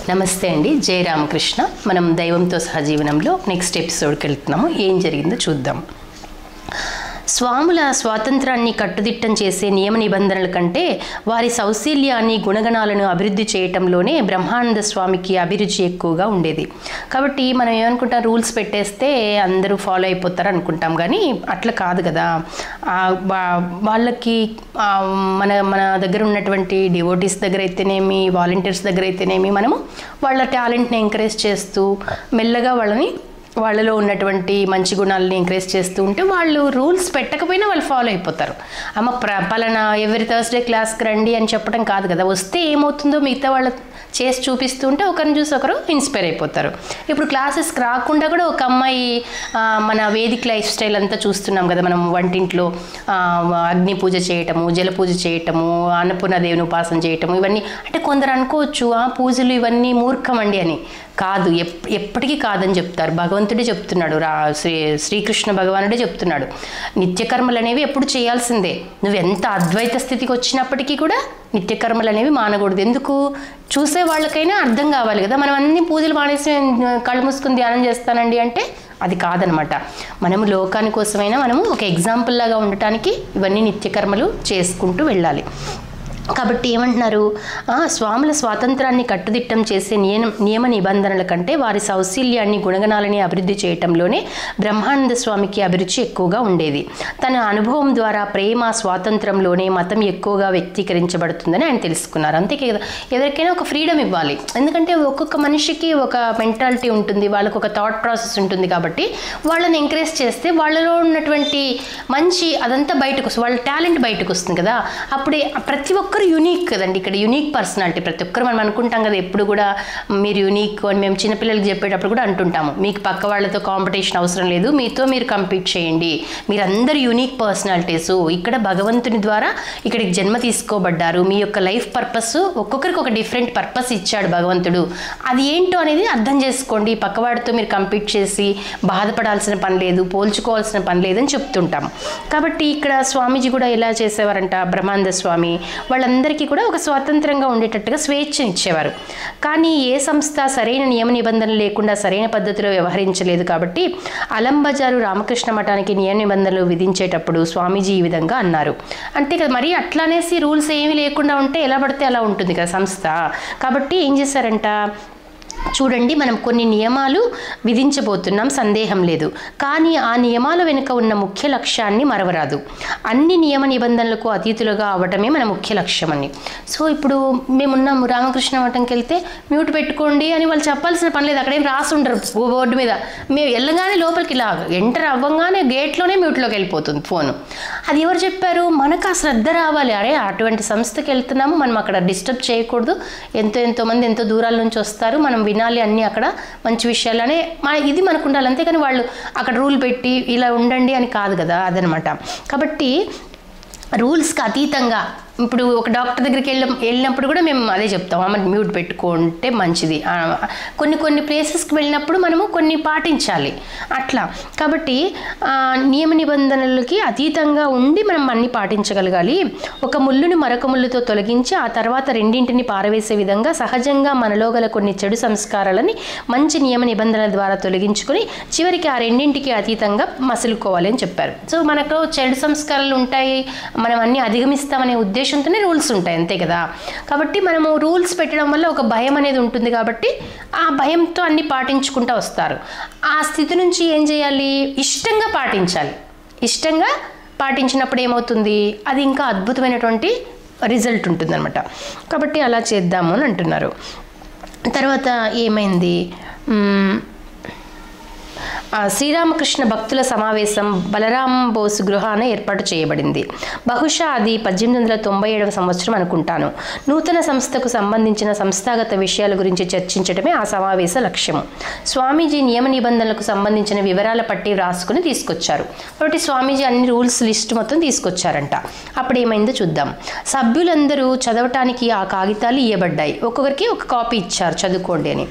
నమస్తే అండి. జై రామకృష్ణ. మనం దైవంతో సహజీవనంలో నెక్స్ట్ ఎపిసోడ్కి వెళ్తున్నాము. ఏం జరిగిందో చూద్దాం. స్వాముల స్వాతంత్రాన్ని కట్టుదిట్టం చేసే నియమ నిబంధనల కంటే వారి సౌశీల్యాన్ని గుణగణాలను అభివృద్ధి చేయటంలోనే బ్రహ్మానంద స్వామికి అభిరుచి ఎక్కువగా ఉండేది. కాబట్టి మనం ఏమనుకుంటాం, రూల్స్ పెట్టేస్తే అందరూ ఫాలో అయిపోతారు అనుకుంటాం, కానీ అట్లా కాదు కదా. వాళ్ళకి మన మన దగ్గర ఉన్నటువంటి డివోటీస్ దగ్గర అయితేనేమి, వాలంటీర్స్ దగ్గర అయితేనేమి, మనము వాళ్ళ టాలెంట్ని ఎంకరేజ్ చేస్తూ మెల్లగా వాళ్ళలో ఉన్నటువంటి మంచి గుణాలని ఎంకరేజ్ చేస్తూ ఉంటే వాళ్ళు రూల్స్ పెట్టకపోయినా వాళ్ళు ఫాలో అయిపోతారు. అమ్మ పలానా ఎవ్రీ థర్స్డే క్లాస్కి రండి అని చెప్పడం కాదు కదా. వస్తే ఏమవుతుందో మిగతా వాళ్ళు చేసి చూపిస్తూ ఉంటే ఒకరిని చూసి ఒకరు ఇన్స్పైర్ అయిపోతారు. ఇప్పుడు క్లాసెస్కి రాకుండా కూడా ఒక అమ్మాయి మన వేదిక లైఫ్ స్టైల్ అంతా చూస్తున్నాం కదా. మనం వంటింట్లో అగ్ని పూజ చేయటము, జల పూజ చేయటము, అన్నపూర్ణదేవిని ఉపాసన చేయటము, ఇవన్నీ అంటే కొందరు అనుకోవచ్చు ఆ పూజలు ఇవన్నీ మూర్ఖం అండి అని. కాదు, ఎప్పటికీ కాదని చెప్తారు. భగవంతుడే చెప్తున్నాడు, శ్రీకృష్ణ భగవానుడే చెప్తున్నాడు, నిత్యకర్మలు అనేవి ఎప్పుడు చేయాల్సిందే. నువ్వు ఎంత అద్వైత స్థితికి వచ్చినప్పటికీ కూడా నిత్యకర్మలు అనేవి మానకూడదు. ఎందుకు? చూసే వాళ్ళకైనా అర్థం కావాలి కదా. మనం అన్ని పూజలు మానేసి కళ్ళు మూసుకుని ధ్యానం చేస్తానండి అంటే అది కాదనమాట. మనము లోకాని కోసమైనా మనము ఒక ఎగ్జాంపుల్ లాగా ఉండటానికి ఇవన్నీ నిత్యకర్మలు చేసుకుంటూ వెళ్ళాలి. కాబట్టి ఏమంటున్నారు, స్వాముల స్వాతంత్రాన్ని కట్టుదిట్టం చేసే నియమ నిబంధనల కంటే వారి సౌశీల్యాన్ని గుణగణాలని అభివృద్ధి చేయటంలోనే బ్రహ్మానంద స్వామికి అభిరుచి ఎక్కువగా ఉండేది. తన అనుభవం ద్వారా ప్రేమ స్వాతంత్రంలోనే మతం ఎక్కువగా వ్యక్తీకరించబడుతుందని ఆయన తెలుసుకున్నారు. అంతే కదా, ఎవరికైనా ఒక ఫ్రీడమ్ ఇవ్వాలి. ఎందుకంటే ఒక్కొక్క మనిషికి ఒక మెంటాలిటీ ఉంటుంది, వాళ్ళకు ఒక థాట్ ప్రాసెస్ ఉంటుంది. కాబట్టి వాళ్ళని ఎంకరేజ్ చేస్తే వాళ్ళలో ఉన్నటువంటి మంచి అదంతా బయటకు వస్తుంది, వాళ్ళ టాలెంట్ బయటకు వస్తుంది కదా. అప్పుడే ప్రతి ఒక్కరు యూనిక్ కదండి. ఇక్కడ యూనిక్ పర్సనాలిటీ ప్రతి ఒక్కరు మనం అనుకుంటాం కదా. ఎప్పుడు కూడా మీరు యూనిక్ అని మేము చిన్నపిల్లలకి చెప్పేటప్పుడు కూడా అంటుంటాము, మీకు పక్క వాళ్ళతో కాంపిటీషన్ అవసరం లేదు, మీతో మీరు కంపీట్ చేయండి, మీరందరూ యూనిక్ పర్సనాలిటీసు. ఇక్కడ భగవంతుని ద్వారా ఇక్కడికి జన్మ తీసుకోబడ్డారు. మీ యొక్క లైఫ్ పర్పస్ ఒక్కొక్కరికి ఒక డిఫరెంట్ పర్పస్ ఇచ్చాడు భగవంతుడు. అది ఏంటో అనేది అర్థం చేసుకోండి. పక్కవాడితో మీరు కంపీట్ చేసి బాధపడాల్సిన పని లేదు, పోల్చుకోవాల్సిన పని లేదని చెప్తుంటాము. కాబట్టి ఇక్కడ స్వామీజీ కూడా ఎలా చేసేవారంట, బ్రహ్మానంద స్వామి వాళ్ళందరికీ కూడా ఒక స్వాతంత్రంగా ఉండేటట్టుగా స్వేచ్ఛనిచ్చేవారు. కానీ ఏ సంస్థ సరైన నియమ నిబంధనలు లేకుండా సరైన పద్ధతిలో వ్యవహరించలేదు. కాబట్టి అలంబజారు రామకృష్ణ మఠానికి నియమ నిబంధనలు విధించేటప్పుడు స్వామీజీ ఈ విధంగా అన్నారు. అంతే కదా, మరి అట్లానేసి రూల్స్ ఏమీ లేకుండా ఉంటే ఎలా పడితే అలా ఉంటుంది కదా సంస్థ. కాబట్టి ఏం చేశారంట, చూడండి, మనం కొన్ని నియమాలు విధించబోతున్నాం, సందేహం లేదు. కానీ ఆ నియమాల వెనుక ఉన్న ముఖ్య లక్ష్యాన్ని మరవరాదు. అన్ని నియమ నిబంధనలకు అతీతులుగా అవ్వటమే మన ముఖ్య లక్ష్యం అని. సో ఇప్పుడు మేమున్నాము, రామకృష్ణ మఠంకి వెళ్తే మ్యూట్ పెట్టుకోండి అని వాళ్ళు చెప్పాల్సిన పని లేదు. అక్కడేం రాసి ఉండరు బోర్డు మీద. మేము వెళ్ళగానే లోపలికి ఇలా ఎంటర్ అవ్వగానే గేట్లోనే మ్యూట్లోకి వెళ్ళిపోతుంది ఫోను. అది ఎవరు చెప్పారు? మనకు ఆ శ్రద్ధ రావాలి. అరే అటువంటి సంస్థకి వెళ్తున్నాము, మనం అక్కడ డిస్టర్బ్ చేయకూడదు. ఎంతోమంది ఎంతో దూరాల నుంచి వస్తారు, మనం వినాలి అన్నీ అక్కడ మంచి విషయాలనే ఇది మనకు ఉండాలి. అంతేకాని వాళ్ళు అక్కడ రూల్ పెట్టి ఇలా ఉండండి అని కాదు కదా, అదనమాట. కాబట్టి రూల్స్కి అతీతంగా ఇప్పుడు ఒక డాక్టర్ దగ్గరికి వెళ్ళినప్పుడు కూడా మేము అదే చెప్తాం, ఆమె మ్యూట్ పెట్టుకుంటే మంచిది. కొన్ని ప్లేసెస్కి వెళ్ళినప్పుడు మనము కొన్ని పాటించాలి అట్లా. కాబట్టి నియమ నిబంధనలకి అతీతంగా ఉండి మనం అన్ని పాటించగలగాలి. ఒక ముళ్ళుని మరొక ముళ్ళుతో తొలగించి ఆ తర్వాత రెండింటిని పారవేసే విధంగా సహజంగా మనలో గల కొన్ని చెడు సంస్కారాలని మంచి నియమ నిబంధనల ద్వారా తొలగించుకొని చివరికి ఆ రెండింటికి అతీతంగా మసులుకోవాలి అని చెప్పారు. సో మనకు చెడు సంస్కారాలు ఉంటాయి, మనం అన్ని అధిగమిస్తామనే ఉద్దేశంతోనే రూల్స్ ఉంటాయి, అంతే కదా. కాబట్టి మనము రూల్స్ పెట్టడం వల్ల ఒక భయం అనేది ఉంటుంది. కాబట్టి ఆ భయంతో అన్ని పాటించుకుంటూ వస్తారు. ఆ స్థితి నుంచి ఏం చేయాలి? ఇష్టంగా పాటించాలి. ఇష్టంగా పాటించినప్పుడు ఏమవుతుంది, అది ఇంకా అద్భుతమైనటువంటి రిజల్ట్ ఉంటుందన్నమాట. కాబట్టి అలా చేద్దాము అని అంటున్నారు. తర్వాత ఏమైంది, శ్రీరామకృష్ణ భక్తుల సమావేశం బలరాం బోసు గృహాన ఏర్పాటు చేయబడింది. బహుశా అది 1897 సంవత్సరం అనుకుంటాను. నూతన సంస్థకు సంబంధించిన సంస్థాగత విషయాల గురించి చర్చించడమే ఆ సమావేశ లక్ష్యము. స్వామీజీ నియమ నిబంధనలకు సంబంధించిన వివరాల పట్టి వ్రాసుకుని తీసుకొచ్చారు. కాబట్టి స్వామీజీ అన్ని రూల్స్ లిస్ట్ మొత్తం తీసుకొచ్చారంట. అప్పుడు ఏమైందో చూద్దాం. సభ్యులందరూ చదవటానికి ఆ కాగితాలు ఇవ్వబడ్డాయి. ఒక్కొక్కరికి ఒక కాపీ ఇచ్చారు, చదువుకోండి అని.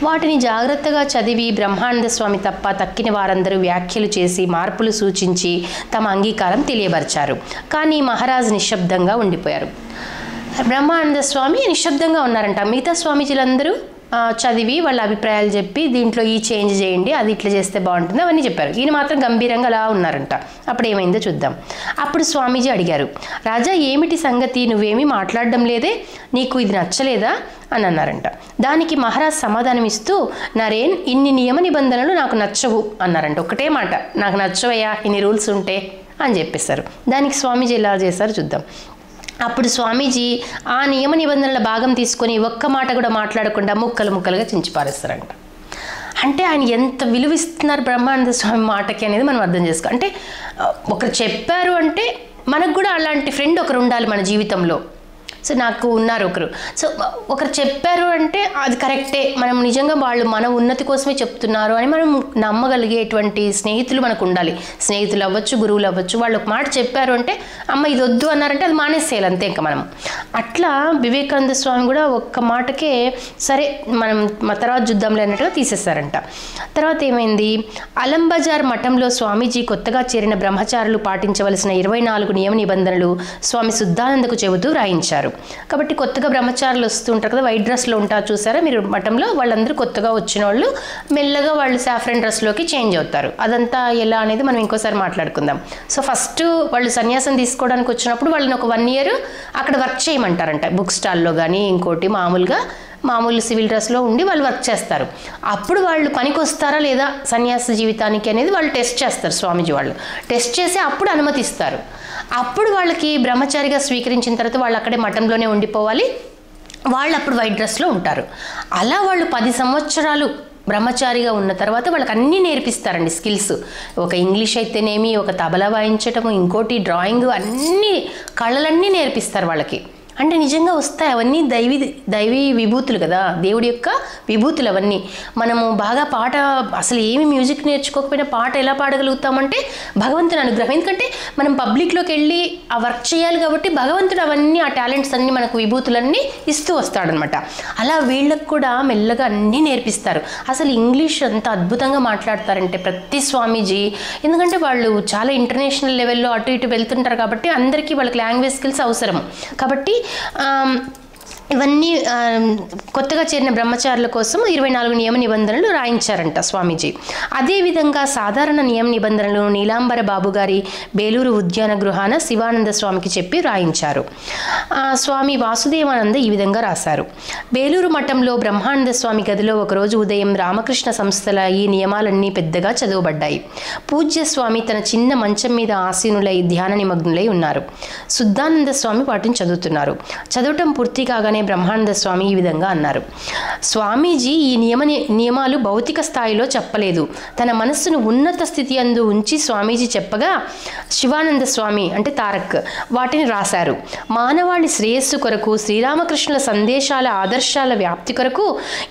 వాటిని జాగ్రత్తగా చదివి బ్రహ్మానంద స్వామి తప్ప తక్కిన వారందరూ వ్యాఖ్యలు చేసి మార్పులు సూచించి తమ అంగీకారం తెలియబరిచారు. కానీ మహారాజ్ నిశ్శబ్దంగా ఉండిపోయారు. బ్రహ్మానంద స్వామి నిశ్శబ్దంగా ఉన్నారంట. మిగతా స్వామీజీలందరూ చదివి వాళ్ళ అభిప్రాయాలు చెప్పి దీంట్లో ఈ చేంజ్ చేయండి, అది ఇట్లా చేస్తే బాగుంటుంది అవన్నీ చెప్పారు. ఈయన మాత్రం గంభీరంగా అలా ఉన్నారంట. అప్పుడు ఏమైందో చూద్దాం. అప్పుడు స్వామీజీ అడిగారు, రాజా ఏమిటి సంగతి, నువ్వేమీ మాట్లాడడం లేదే, నీకు ఇది నచ్చలేదా అని అన్నారంట. దానికి మహారాజ్ సమాధానం ఇస్తూ, నరేన్ ఇన్ని నియమ నిబంధనలు నాకు నచ్చవు అన్నారంట. ఒకటే మాట, నాకు నచ్చవయ్యా ఇన్ని రూల్స్ ఉంటే అని చెప్పేశారు. దానికి స్వామీజీ ఎలా చేశారు చూద్దాం. అప్పుడు స్వామీజీ ఆ నియమ నిబంధనల భాగం తీసుకొని ఒక్క మాట కూడా మాట్లాడకుండా ముక్కలు ముక్కలుగా చించి పారేస్తారంట. అంటే ఆయన ఎంత విలువిస్తున్నారు బ్రహ్మానంద స్వామి మాటకి అనేది మనం అర్థం చేసుకో. అంటే ఒకరు చెప్పారు అంటే మనకు కూడా అలాంటి ఫ్రెండ్ ఒకరు ఉండాలి మన జీవితంలో. సో నాకు ఉన్నారు ఒకరు. సో ఒకరు చెప్పారు అంటే అది కరెక్టే, మనం నిజంగా వాళ్ళు మన ఉన్నతి కోసమే చెప్తున్నారు అని మనం నమ్మగలిగేటువంటి స్నేహితులు మనకు ఉండాలి. స్నేహితులు అవ్వచ్చు, గురువులు అవ్వచ్చు. వాళ్ళు ఒక మాట చెప్పారు అంటే అమ్మ ఇది వద్దు అన్నారంటే అది మానేసేయాలి అంతే. ఇంకా మనం అట్లా వివేకానంద స్వామి కూడా ఒక్క మాటకే సరే మనం తర్వాత చూద్దాంలే అన్నట్టుగా తీసేశారంట. తర్వాత ఏమైంది, అలంబజార్ మఠంలో స్వామీజీ కొత్తగా చేరిన బ్రహ్మచారులు పాటించవలసిన 24 నియమ నిబంధనలు స్వామి శుద్ధానందకు చెబుతూ రాయించారు. కాబట్టి కొత్తగా బ్రహ్మచారులు వస్తూ ఉంటారు కదా, వైట్ డ్రెస్లో ఉంటారు చూసారా మీరు మఠంలో, వాళ్ళందరూ కొత్తగా వచ్చిన వాళ్ళు మెల్లగా వాళ్ళు సాఫ్రన్ డ్రెస్లోకి చేంజ్ అవుతారు. అదంతా ఎలా అనేది మనం ఇంకోసారి మాట్లాడుకుందాం. సో ఫస్ట్ వాళ్ళు సన్యాసం తీసుకోవడానికి వచ్చినప్పుడు వాళ్ళని ఒక 1 year అక్కడ వర్క్ చేయమంటారంట, బుక్ స్టాల్లో కానీ ఇంకోటి మామూలు సివిల్ డ్రెస్లో ఉండి వాళ్ళు వర్క్ చేస్తారు. అప్పుడు వాళ్ళు పనికి వస్తారా లేదా సన్యాస జీవితానికి అనేది వాళ్ళు టెస్ట్ చేస్తారు. స్వామీజీ వాళ్ళు టెస్ట్ చేసి అప్పుడు అనుమతిస్తారు. అప్పుడు వాళ్ళకి బ్రహ్మచారిగా స్వీకరించిన తర్వాత వాళ్ళు అక్కడే మఠంలోనే ఉండిపోవాలి. వాళ్ళు అప్పుడు వైట్ డ్రెస్లో ఉంటారు. అలా వాళ్ళు 10 సంవత్సరాలు బ్రహ్మచారిగా ఉన్న తర్వాత వాళ్ళకి అన్నీ నేర్పిస్తారండి స్కిల్స్. ఒక ఇంగ్లీష్ అయితేనేమి, ఒక తబలా వాయించటము, ఇంకోటి డ్రాయింగ్, అన్నీ కళలన్నీ నేర్పిస్తారు వాళ్ళకి. అంటే నిజంగా వస్తాయి అవన్నీ దైవీ విభూతులు కదా, దేవుడి యొక్క విభూతులు అవన్నీ. మనము బాగా పాట అసలు ఏమి మ్యూజిక్ నేర్చుకోకపోయినా పాట ఎలా పాడగలుగుతామంటే భగవంతుని అనుగ్రహం. ఎందుకంటే మనం పబ్లిక్లోకి వెళ్ళి ఆ వర్క్ చేయాలి కాబట్టి భగవంతుడు అవన్నీ ఆ టాలెంట్స్ అన్నీ మనకు విభూతులన్నీ ఇస్తూ వస్తాడనమాట. అలా వీళ్ళకు కూడా మెల్లగా అన్నీ నేర్పిస్తారు. అసలు ఇంగ్లీష్ అంత అద్భుతంగా మాట్లాడతారంటే ప్రతి స్వామీజీ, ఎందుకంటే వాళ్ళు చాలా ఇంటర్నేషనల్ లెవెల్లో అటు ఇటు వెళ్తుంటారు కాబట్టి అందరికీ వాళ్ళకి లాంగ్వేజ్ స్కిల్స్ అవసరం. కాబట్టి ఇవన్నీ కొత్తగా చేరిన బ్రహ్మచారుల కోసం 24 నియమ నిబంధనలు రాయించారంట స్వామీజీ. అదేవిధంగా సాధారణ నియమ నిబంధనలు నీలాంబర బాబు గారి బేలూరు ఉద్యాన గృహాన శివానంద స్వామికి చెప్పి రాయించారు. స్వామి వాసుదేవానంద ఈ విధంగా రాశారు. బేలూరు మఠంలో బ్రహ్మానంద స్వామి గదిలో ఒకరోజు ఉదయం రామకృష్ణ సంస్థల ఈ నియమాలన్నీ పెద్దగా చదువబడ్డాయి. పూజ్య స్వామి తన చిన్న మంచం మీద ఆసీనులై ధ్యాన నిమగ్నులై ఉన్నారు. శుద్ధానంద స్వామి వాటిని చదువుతున్నారు. చదవటం పూర్తి కాగానే బ్రహ్మానంద స్వామి ఈ విధంగా అన్నారు, స్వామీజీ ఈ నియమాలు భౌతిక స్థాయిలో చెప్పలేదు. తన మనస్సును ఉన్నత స్థితి అందు ఉంచి స్వామీజీ చెప్పగా శివానంద స్వామి అంటే తారక్ వాటిని రాశారు. మానవాళి శ్రేయస్సు కొరకు, శ్రీరామకృష్ణుల సందేశాల ఆదర్శాల వ్యాప్తి కొరకు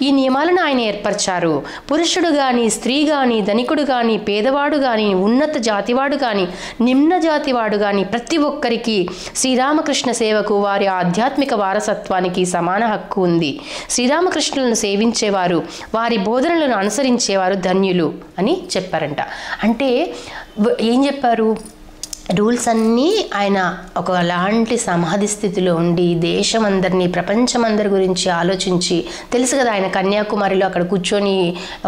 ఈ నియమాలను ఆయన ఏర్పరిచారు. పురుషుడు కానీ, స్త్రీ కానీ, ధనికుడు కానీ, పేదవాడు కానీ, ఉన్నత జాతివాడు కానీ, నిమ్న జాతివాడు కానీ ప్రతి ఒక్కరికి శ్రీరామకృష్ణ సేవకు, వారి ఆధ్యాత్మిక వారసత్వానికి సమాన హక్కు ఉంది. శ్రీరామకృష్ణులను సేవించేవారు, వారి బోధనలను అనుసరించేవారు ధన్యులు అని చెప్పారంట. అంటే ఏం చెప్పారు, రూల్స్ అన్నీ ఆయన ఒకలాంటి సమాధి స్థితిలో ఉండి దేశం అందరినీ, ప్రపంచం అందరి గురించి ఆలోచించి, తెలుసు కదా ఆయన కన్యాకుమారిలో అక్కడ కూర్చొని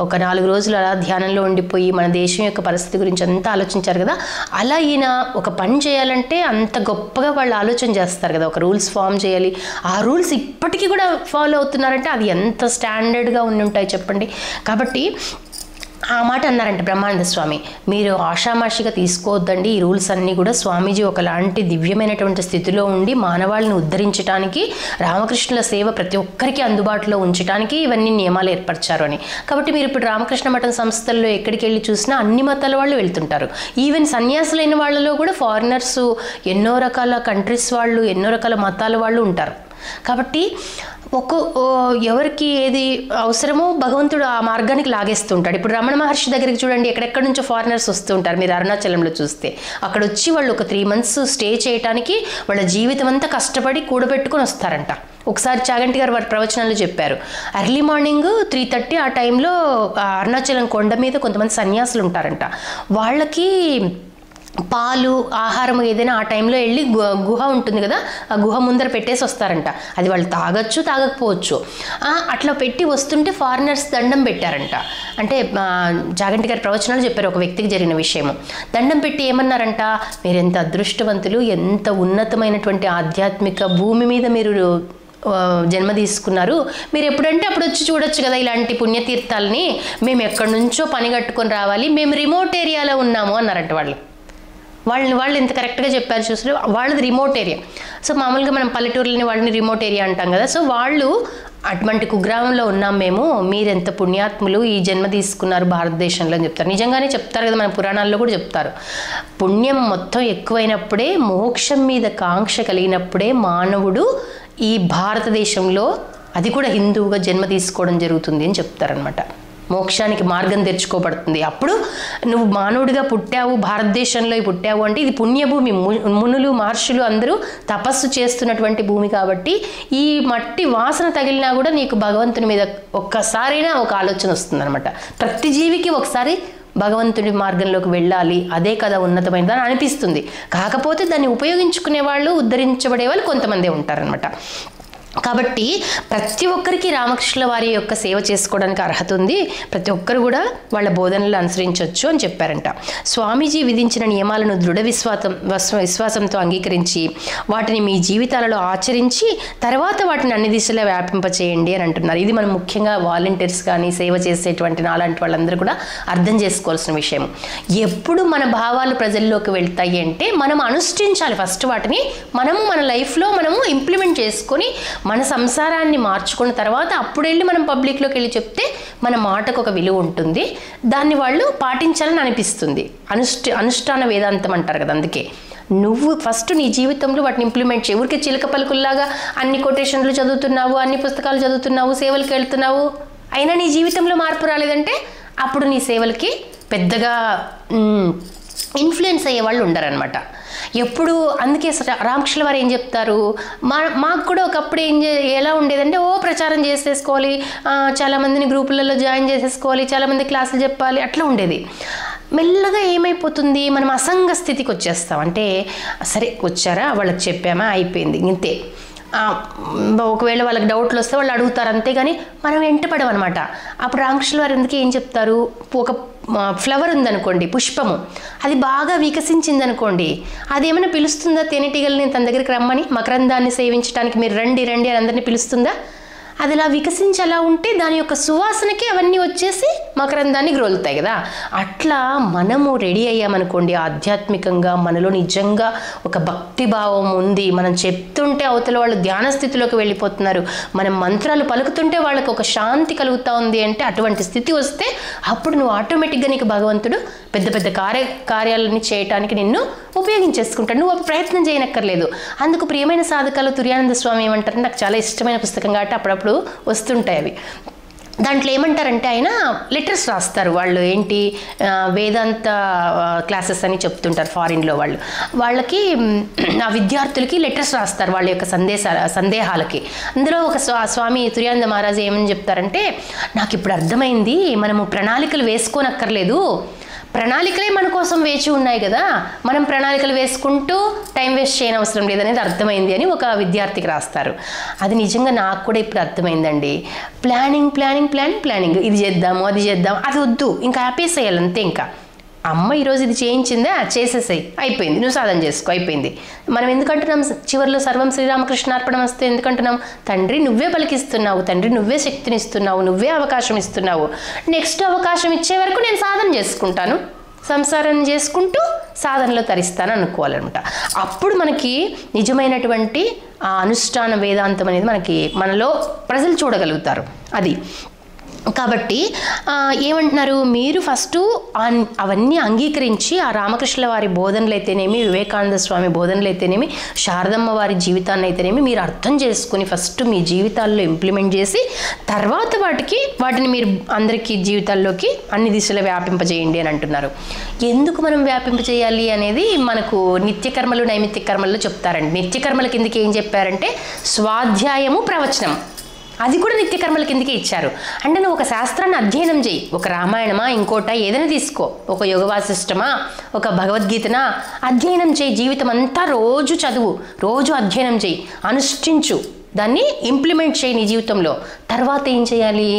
ఒక 4 రోజులు అలా ధ్యానంలో ఉండిపోయి మన దేశం యొక్క పరిస్థితి గురించి అంతా ఆలోచించారు కదా. అలా ఈయన ఒక పని చేయాలంటే అంత గొప్పగా వాళ్ళు ఆలోచన చేస్తారు కదా, ఒక రూల్స్ ఫామ్ చేయాలి. ఆ రూల్స్ ఇప్పటికీ కూడా ఫాలో అవుతున్నారంటే అది ఎంత స్టాండర్డ్గా ఉండి ఉంటాయి చెప్పండి. కాబట్టి ఆ మాట అన్నారంట బ్రహ్మానంద స్వామి, మీరు ఆషామాషిగా తీసుకోవద్దండి ఈ రూల్స్ అన్నీ కూడా. స్వామీజీ ఒకలాంటి దివ్యమైనటువంటి స్థితిలో ఉండి మానవాళిని ఉద్ధరించడానికి, రామకృష్ణుల సేవ ప్రతి ఒక్కరికి అందుబాటులో ఉంచడానికి ఇవన్నీ నియమాలు ఏర్పరిచారు అని. కాబట్టి మీరు ఇప్పుడు రామకృష్ణ మఠం సంస్థల్లో ఎక్కడికి వెళ్ళి చూసినా అన్ని మతాల వాళ్ళు వెళ్తుంటారు. ఈవెన్ సన్యాసులైన వాళ్ళలో కూడా ఫారినర్స్, ఎన్నో రకాల కంట్రీస్ వాళ్ళు, ఎన్నో రకాల మతాల వాళ్ళు ఉంటారు. కాబట్టి ఎవరికి ఏది అవసరమో భగవంతుడు ఆ మార్గానికి లాగేస్తుంటాడు. ఇప్పుడు రమణ మహర్షి దగ్గరికి చూడండి, ఎక్కడెక్కడి నుంచో ఫారినర్స్ వస్తూ ఉంటారు. మీరు అరుణాచలంలో చూస్తే అక్కడ వచ్చి వాళ్ళు ఒక 3 months స్టే చేయడానికి వాళ్ళ జీవితం అంతా కష్టపడి కూడబెట్టుకొని వస్తారంట. ఒకసారి చాగంటి గారు వారి ప్రవచనాలు చెప్పారు, ఎర్లీ మార్నింగ్ 3:30 ఆ టైంలో అరుణాచలం కొండ మీద కొంతమంది సన్యాసులు ఉంటారంట. వాళ్ళకి పాలు ఆహారం ఏదైనా ఆ టైంలో వెళ్ళి గుహ ఉంటుంది కదా, ఆ గుహ ముందర పెట్టేసి వస్తారంట. అది వాళ్ళు తాగొచ్చు తాగకపోవచ్చు. అట్లా పెట్టి వస్తుంటే ఫారినర్స్ దండం పెట్టారంట. అంటే చాగంటి గారి ప్రవచనాలు చెప్పారు ఒక వ్యక్తికి జరిగిన విషయము. దండం పెట్టి ఏమన్నారంట, మీరు ఎంత అదృష్టవంతులు, ఎంత ఉన్నతమైనటువంటి ఆధ్యాత్మిక భూమి మీద మీరు జన్మ తీసుకున్నారు, మీరు ఎప్పుడంటే అప్పుడు వచ్చి చూడొచ్చు కదా ఇలాంటి పుణ్యతీర్థాలని, మేము ఎక్కడి నుంచో పని కట్టుకొని రావాలి, మేము రిమోట్ ఏరియాలో ఉన్నాము అన్నారంట. వాళ్ళు ఎంత కరెక్ట్గా చెప్పారు చూసారు, వాళ్ళది రిమోట్ ఏరియా. సో మామూలుగా మనం పల్లెటూరులని వాళ్ళని రిమోట్ ఏరియా అంటాం కదా. సో వాళ్ళు అటువంటి కుగ్రామంలో ఉన్నాం మేము, మీరెంత పుణ్యాత్ములు, ఈ జన్మ తీసుకున్నారు భారతదేశంలో అని చెప్తారు. నిజంగానే చెప్తారు కదా, మన పురాణాల్లో కూడా చెప్తారు. పుణ్యం మొత్తం ఎక్కువైనప్పుడే, మోక్షం మీద కాంక్ష కలిగినప్పుడే మానవుడు ఈ భారతదేశంలో, అది కూడా హిందువుగా జన్మ తీసుకోవడం జరుగుతుంది అని చెప్తారనమాట. మోక్షానికి మార్గం తెరుచుకోబడుతుంది. అప్పుడు నువ్వు మానవుడిగా పుట్టావు, భారతదేశంలో పుట్టావు అంటే ఇది పుణ్యభూమి, మునులు మహర్షులు అందరూ తపస్సు చేస్తున్నటువంటి భూమి. కాబట్టి ఈ మట్టి వాసన తగిలినా కూడా నీకు భగవంతుని మీద ఒక్కసారైనా ఒక ఆలోచన వస్తుందన్నమాట. ప్రతి జీవికి ఒకసారి భగవంతుడి మార్గంలోకి వెళ్ళాలి, అదే కదా ఉన్నతమైనదని అనిపిస్తుంది. కాకపోతే దాన్ని ఉపయోగించుకునే వాళ్ళు, ఉద్ధరించబడే వాళ్ళు కొంతమందే ఉంటారనమాట. కాబట్టి ప్రతి ఒక్కరికి రామకృష్ణుల వారి యొక్క సేవ చేసుకోవడానికి అర్హత ఉంది. ప్రతి ఒక్కరు కూడా వాళ్ళ బోధనలు అనుసరించవచ్చు అని చెప్పారంట. స్వామీజీ విధించిన నియమాలను దృఢ విశ్వాసంతో అంగీకరించి వాటిని మీ జీవితాలలో ఆచరించి తర్వాత వాటిని అన్ని దిశలా వ్యాపింపచేయండి అని అంటున్నారు. ఇది మనం ముఖ్యంగా వాలంటీర్స్ కానీ సేవ చేసేటువంటి నాలాంటి వాళ్ళందరూ కూడా అర్థం చేసుకోవాల్సిన విషయం. ఎప్పుడు మన భావాలు ప్రజల్లోకి వెళ్తాయి అంటే మనం అనుష్ఠించాలి. ఫస్ట్ వాటిని మనము మన లైఫ్లో మనము ఇంప్లిమెంట్ చేసుకొని మన సంసారాన్ని మార్చుకున్న తర్వాత అప్పుడు వెళ్ళి మనం పబ్లిక్లోకి వెళ్ళి చెప్తే మన మాటకు ఒక విలువ ఉంటుంది, దాన్ని వాళ్ళు పాటించాలని అనిపిస్తుంది. అనుష్ఠాన వేదాంతం అంటారు కదా. అందుకే నువ్వు ఫస్ట్ నీ జీవితంలో వాటిని ఇంప్లిమెంట్ చేయి. ఊరికే చిలక పలుకుల్లాగా అన్ని కొటేషన్లు చదువుతున్నావు, అన్ని పుస్తకాలు చదువుతున్నావు, సేవలకు వెళ్తున్నావు, అయినా నీ జీవితంలో మార్పు రాలేదంటే అప్పుడు నీ సేవలకి పెద్దగా ఇన్ఫ్లుయెన్స్ అయ్యే వాళ్ళు ఉండరనమాట. ఎప్పుడు అందుకే రామకృష్ణుల వారు ఏం చెప్తారు, మాకు కూడా ఒకప్పుడు ఎలా ఉండేదంటే ప్రచారం చేసేసుకోవాలి, చాలామందిని గ్రూపులలో జాయిన్ చేసేసుకోవాలి, చాలామంది క్లాసులు చెప్పాలి, అట్లా ఉండేది. మెల్లగా ఏమైపోతుంది, మనం అసంగ స్థితికి వచ్చేస్తాం. అంటే సరే వచ్చారా, వాళ్ళకి చెప్పామా, అయిపోయింది, ఇంతే. ఒకవేళ వాళ్ళకి డౌట్లు వస్తే వాళ్ళు అడుగుతారు, అంతేగాని మనం వెంటపడమన్నమాట. అప్పుడు రామకృష్ణుల వారు ఎందుకు ఏం చెప్తారు, ఒక ఫ్లవర్ ఉందనుకోండి, పుష్పము, అది బాగా వికసించింది అనుకోండి, అది ఏమైనా పిలుస్తుందా తేనెటీగల్ని తన దగ్గరికి రమ్మని, మకరందాన్ని సేవించడానికి మీరు రండి రండి అని అందరినీ పిలుస్తుందా? అది ఇలా వికసించి అలా ఉంటే దాని యొక్క సువాసనకి అవన్నీ వచ్చేసి మకరందాన్ని గ్రోలుతాయి కదా. అట్లా మనము రెడీ అయ్యామనుకోండి ఆధ్యాత్మికంగా, మనలో నిజంగా ఒక భక్తిభావం ఉంది, మనం చెప్తుంటే అవతల వాళ్ళు ధ్యాన స్థితిలోకి వెళ్ళిపోతున్నారు, మనం మంత్రాలు పలుకుతుంటే వాళ్ళకి ఒక శాంతి కలుగుతూ ఉంది అంటే, అటువంటి స్థితి వస్తే అప్పుడు నువ్వు ఆటోమేటిక్గా నీకు భగవంతుడు పెద్ద పెద్ద కార్యాలని చేయటానికి నిన్ను ఉపయోగించేసుకుంటాడు. నువ్వు ప్రయత్నం చేయనక్కర్లేదు. అందుకు ప్రియమైన సాధకాలు తుర్యానంద స్వామి ఏమంటారు, నాకు చాలా ఇష్టమైన పుస్తకం కాబట్టి అప్పుడప్పుడు వస్తుంటాయి అవి. దాంట్లో ఏమంటారంటే ఆయన లెటర్స్ రాస్తారు. వాళ్ళు ఏంటి వేదాంత క్లాసెస్ అని చెప్తుంటారు ఫారిన్లో వాళ్ళకి ఆ విద్యార్థులకి లెటర్స్ రాస్తారు వాళ్ళ యొక్క సందేహాలకి. అందులో ఒక స్వామి తుర్యానంద మహారాజు ఏమని చెప్తారంటే, నాకు ఇప్పుడు అర్థమైంది, మనము ప్రణాళికలు వేసుకోనక్కర్లేదు, ప్రణాళికలే మన కోసం వేచి ఉన్నాయి కదా, మనం ప్రణాళికలు వేసుకుంటూ టైం వేస్ట్ చేయని అవసరం లేదనేది అర్థమైంది అని ఒక విద్యార్థికి రాస్తారు. అది నిజంగా నాకు కూడా ఇప్పుడు అర్థమైందండి. ప్లానింగ్ ప్లానింగ్ ప్లానింగ్ ప్లానింగ్, ఇది చేద్దాము అది చేద్దాం, అది వద్దు, ఇంకా ఆపేసేయాలి అంతే. ఇంకా అమ్మ ఈరోజు ఇది చేయించిందా, చేసేసాయి, అయిపోయింది, నువ్వు సాధన చేసుకో, అయిపోయింది. మనం ఎందుకంటున్నాం చివరిలో సర్వం శ్రీరామకృష్ణార్పణం వస్తే ఎందుకంటున్నాం, తండ్రి నువ్వే పలికిస్తున్నావు, తండ్రి నువ్వే శక్తినిస్తున్నావు, నువ్వే అవకాశం ఇస్తున్నావు, నెక్స్ట్ అవకాశం ఇచ్చే వరకు నేను సాధన చేసుకుంటాను, సంసారం చేసుకుంటూ సాధనలో తరిస్తాను అనుకోవాలన్నమాట. అప్పుడు మనకి నిజమైనటువంటి ఆ అనుష్ఠాన వేదాంతం అనేది మనలో ప్రజలు చూడగలుగుతారు. అది కాబట్టి ఏమంటున్నారు, మీరు ఫస్ట్ అవన్నీ అంగీకరించి ఆ రామకృష్ణుల వారి బోధనలు అయితేనేమి, వివేకానంద స్వామి బోధనలు అయితేనేమి, శారదమ్మ వారి జీవితాన్ని అయితేనేమి మీరు అర్థం చేసుకుని ఫస్ట్ మీ జీవితాల్లో ఇంప్లిమెంట్ చేసి తర్వాత వాటిని మీరు అందరికీ జీవితాల్లోకి అన్ని దిశలో వ్యాపింపజేయండి అని అంటున్నారు. ఎందుకు మనం వ్యాపింపజేయాలి అనేది మనకు నిత్యకర్మలు నైమిత్తిక కర్మల్లో చెప్తారండి. నిత్యకర్మల కిందకి ఏం చెప్పారంటే స్వాధ్యాయము ప్రవచనం. అది కూడా నిత్యకర్మల కిందకే ఇచ్చారు. అంటే నువ్వు ఒక శాస్త్రాన్ని అధ్యయనం చేయి, ఒక రామాయణమా ఇంకోట ఏదైనా తీసుకో, ఒక యోగ వాసిష్టమా, ఒక భగవద్గీతనా అధ్యయనం చేయి. జీవితం అంతా రోజు చదువు, రోజు అధ్యయనం చేయి, అనుష్ఠించు, దాన్ని ఇంప్లిమెంట్ చేయి నీ జీవితంలో. తర్వాత ఏం చేయాలి?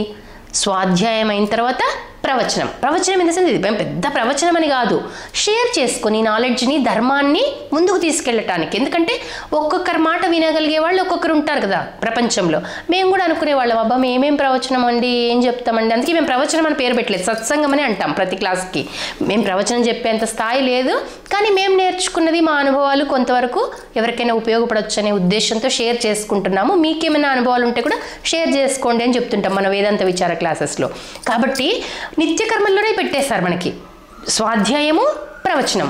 స్వాధ్యాయం అయిన తర్వాత ప్రవచనం. ప్రవచనం ఇన్ ద సెన్స్ ఇది పెద్ద ప్రవచనం అని కాదు, షేర్ చేసుకొని నాలెడ్జ్ని, ధర్మాన్ని ముందుకు తీసుకెళ్ళటానికి. ఎందుకంటే ఒక్కొక్కరి మాట వినగలిగే వాళ్ళు ఒక్కొక్కరు ఉంటారు కదా ప్రపంచంలో. మేము కూడా అనుకునేవాళ్ళం, అబ్బా మేమేం ప్రవచనం అండి, ఏం చెప్తామండి. అందుకే మేము ప్రవచనం అని పేరు పెట్టలేదు, సత్సంగం అని అంటాం ప్రతి క్లాస్కి. మేము ప్రవచనం చెప్పేంత స్థాయి లేదు, కానీ మేము నేర్చుకున్నది, మా అనుభవాలు కొంతవరకు ఎవరికైనా ఉపయోగపడవచ్చు అనే ఉద్దేశంతో షేర్ చేసుకుంటున్నాము. మీకేమైనా అనుభవాలు ఉంటే కూడా షేర్ చేసుకోండి అని చెప్తుంటాం మన వేదాంత విచార క్లాసెస్లో. కాబట్టి నిత్యకర్మల్లోనే పెట్టేశారు మనకి స్వాధ్యాయము, ప్రవచనం.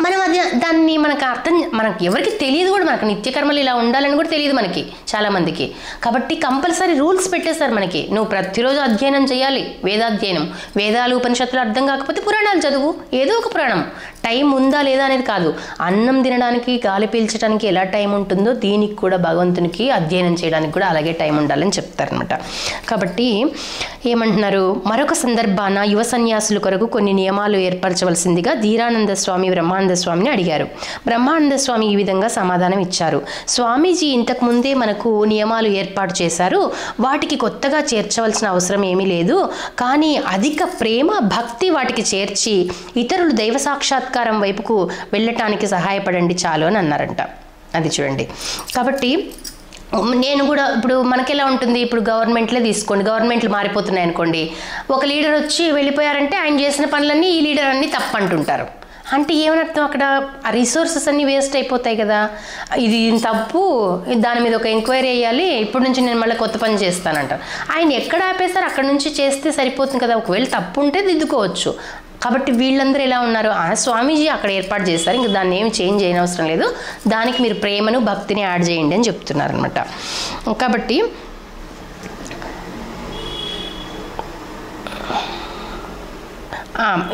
మనం అది దాన్ని మనకు ఎవరికి తెలియదు కూడా, మనకు నిత్యకర్మలు ఇలా ఉండాలని కూడా తెలియదు మనకి చాలామందికి. కాబట్టి కంపల్సరీ రూల్స్ పెట్టేశారు మనకి. నువ్వు ప్రతిరోజు అధ్యయనం చేయాలి, వేదాధ్యయనం. వేదాలు ఉపనిషత్తులు అర్థం కాకపోతే పురాణాలు చదువు, ఏదో ఒక పురాణం. టైం ఉందా లేదా అనేది కాదు, అన్నం తినడానికి, గాలి పీల్చడానికి ఎలా టైం ఉంటుందో దీనికి కూడా భగవంతునికి అధ్యయనం చేయడానికి కూడా అలాగే టైం ఉండాలని చెప్తారనమాట. కాబట్టి ఏమంటున్నారు, మరొక సందర్భాన యువ సన్యాసుల కొరకు కొన్ని నియమాలు ఏర్పరచవలసిందిగా ధీరానంద స్వామి బ్రహ్మానంద స్వామిని అడిగారు. బ్రహ్మానంద స్వామి ఈ విధంగా సమాధానం ఇచ్చారు. స్వామీజీ ఇంతకు ముందే మనకు నియమాలు ఏర్పాటు చేశారు, వాటికి కొత్తగా చేర్చవలసిన అవసరం ఏమీ లేదు. కానీ అధిక ప్రేమ, భక్తి వాటికి చేర్చి ఇతరులు దైవ సాక్షాత్కారం వైపుకు వెళ్ళటానికి సహాయపడండి చాలు అని అన్నారంట. అది చూడండి. కాబట్టి నేను కూడా ఇప్పుడు మనకి ఎలా ఉంటుంది, ఇప్పుడు గవర్నమెంట్లే తీసుకోండి, గవర్నమెంట్లు మారిపోతున్నాయి అనుకోండి, ఒక లీడర్ వచ్చి వెళ్ళిపోయారంటే ఆయన చేసిన పనులన్నీ ఈ లీడర్ అన్నీ తప్పంటుంటారు. అంటే ఏమనర్థం, అక్కడ ఆ రిసోర్సెస్ అన్నీ వేస్ట్ అయిపోతాయి కదా. ఇది తప్పు, దాని మీద ఒక ఎంక్వైరీ వేయాలి, ఇప్పటి నుంచి నేను మళ్ళీ కొత్త పని చేస్తానంటారు. ఆయన ఎక్కడ ఆపేశారు అక్కడ నుంచి చేస్తే సరిపోతుంది కదా. ఒకవేళ తప్పు ఉంటే దిద్దుకోవచ్చు. కాబట్టి వీళ్ళందరూ ఎలా ఉన్నారు, స్వామీజీ అక్కడ ఏర్పాటు చేస్తారు, ఇంకా దాన్ని ఏమి చేంజ్ చేయనవసరం లేదు, దానికి మీరు ప్రేమను, భక్తిని యాడ్ చేయండి అని చెప్తున్నారు అనమాట. కాబట్టి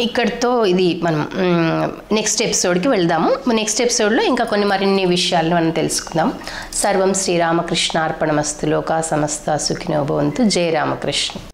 ఇక్కడితో ఇది మనం నెక్స్ట్ ఎపిసోడ్కి వెళ్దాము. నెక్స్ట్ ఎపిసోడ్లో ఇంకా మరిన్ని విషయాలను మనం తెలుసుకుందాం. సర్వం శ్రీరామకృష్ణార్పణమస్తు. లోకా సమస్త సుఖినో భవంతు. జయ రామకృష్ణ.